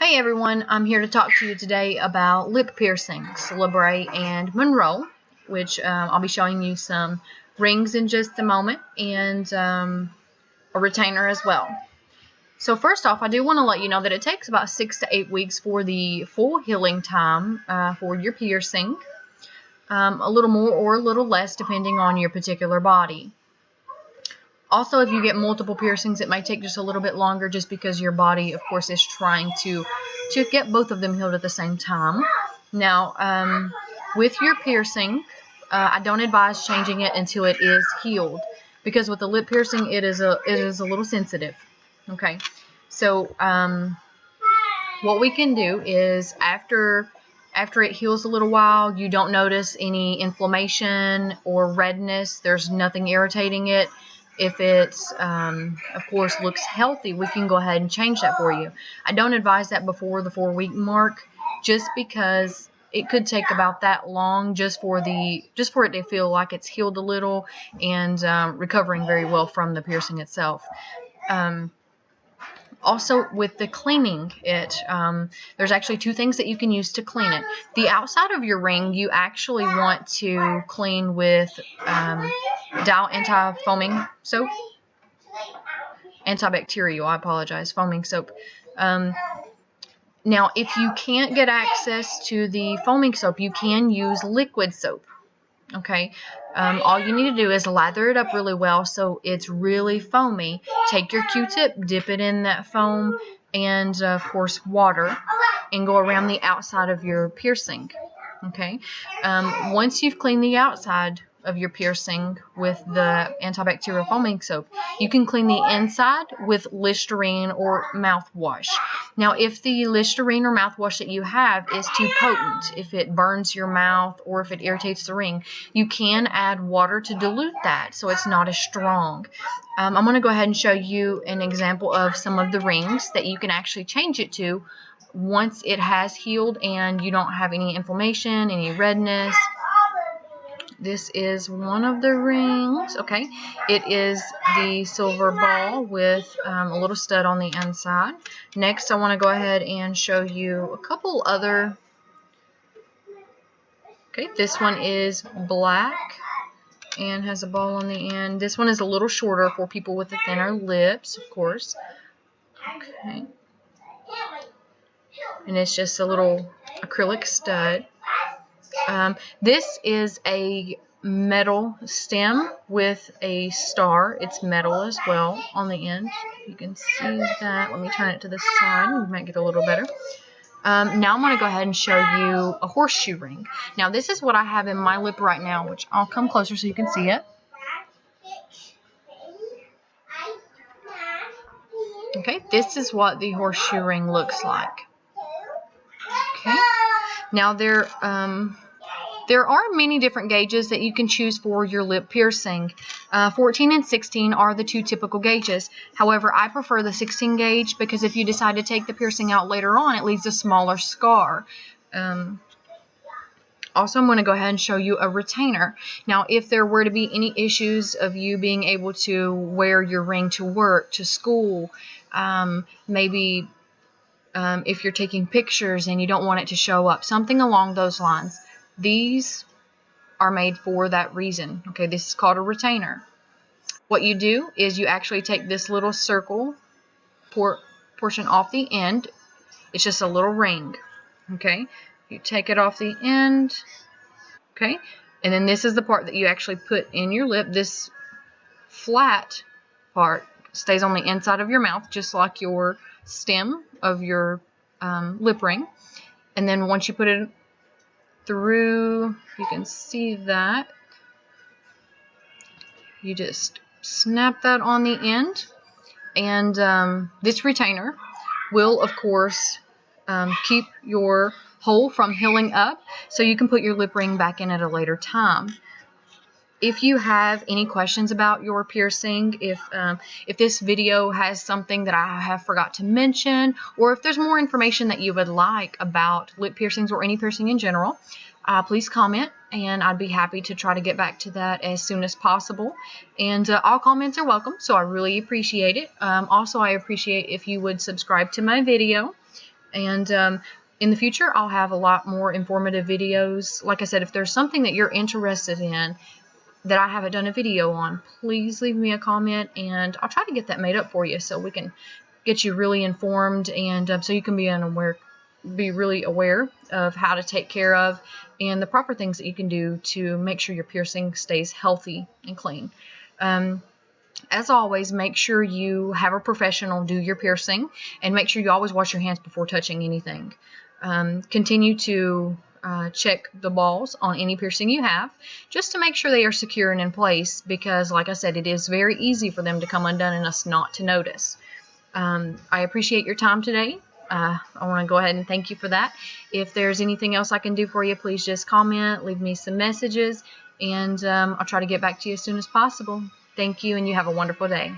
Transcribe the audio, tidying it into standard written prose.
Hey everyone, I'm here to talk to you today about lip piercings, Labret and Monroe, which I'll be showing you some rings in just a moment and a retainer as well. So first off, I do want to let you know that it takes about 6 to 8 weeks for the full healing time for your piercing, a little more or a little less depending on your particular body. Also, if you get multiple piercings, it might take just a little bit longer just because your body, of course, is trying to get both of them healed at the same time. Now, with your piercing, I don't advise changing it until it is healed because with the lip piercing, it is a little sensitive. Okay, so what we can do is after it heals a little while, you don't notice any inflammation or redness. There's nothing irritating it. If it's, of course, looks healthy, we can go ahead and change that for you. I don't advise that before the 4-week mark, just because it could take about that long just for it to feel like it's healed a little and recovering very well from the piercing itself. Also, with the cleaning it, there's actually 2 things that you can use to clean it. The outside of your ring, you actually want to clean with Dial anti-foaming soap. Antibacterial, I apologize, foaming soap. Now, if you can't get access to the foaming soap, you can use liquid soap. Okay, all you need to do is lather it up really well so it's really foamy. Take your Q-tip, dip it in that foam, and of course water, and go around the outside of your piercing. Okay, once you've cleaned the outside of your piercing with the antibacterial foaming soap, you can clean the inside with Listerine or mouthwash. Now, if the Listerine or mouthwash that you have is too potent, if it burns your mouth or if it irritates the ring, you can add water to dilute that so it's not as strong. I'm going to go ahead and show you an example of some of the rings that you can actually change it to once it has healed and you don't have any inflammation, any redness. This is one of the rings. Okay, it is the silver ball with a little stud on the inside. Next, I want to go ahead and show you a couple other. Okay, this one is black and has a ball on the end. This one is a little shorter for people with the thinner lips, of course. Okay, and it's just a little acrylic stud. This is a metal stem with a star. It's metal as well on the end. You can see that. Let me turn it to the side. You might get a little better. Now I'm going to go ahead and show you a horseshoe ring. Now this is what I have in my lip right now, which I'll come closer so you can see it. Okay, this is what the horseshoe ring looks like. Okay, now there are many different gauges that you can choose for your lip piercing. 14 and 16 are the 2 typical gauges. However, I prefer the 16 gauge because if you decide to take the piercing out later on, it leaves a smaller scar. Also, I'm going to go ahead and show you a retainer. Now, if there were to be any issues of you being able to wear your ring to work, to school, maybe if you're taking pictures and you don't want it to show up, something along those lines, these are made for that reason. Okay, this is called a retainer. What you do is you actually take this little circle portion off the end. It's just a little ring. Okay, you take it off the end. Okay, and then this is the part that you actually put in your lip. This flat part stays on the inside of your mouth, just like your stem of your lip ring. And then once you put it through, you can see that you just snap that on the end, and this retainer will of course keep your hole from healing up so you can put your lip ring back in at a later time. If you have any questions about your piercing, if this video has something that I have forgot to mention, or if there's more information that you would like about lip piercings or any piercing in general, please comment, and I'd be happy to try to get back to that as soon as possible. And all comments are welcome, so I really appreciate it. Also, I appreciate if you would subscribe to my video. And in the future, I'll have a lot more informative videos. Like I said, if there's something that you're interested in that I haven't done a video on, please leave me a comment, and I'll try to get that made up for you so we can get you really informed, and so you can be really aware of how to take care of and the proper things that you can do to make sure your piercing stays healthy and clean. As always, make sure you have a professional do your piercing, and make sure you always wash your hands before touching anything. Continue to check the balls on any piercing you have, just to make sure they are secure and in place, because like I said, it is very easy for them to come undone and us not to notice. I appreciate your time today. I want to go ahead and thank you for that. If there's anything else I can do for you, please just comment, leave me some messages, and I'll try to get back to you as soon as possible. Thank you, and you have a wonderful day.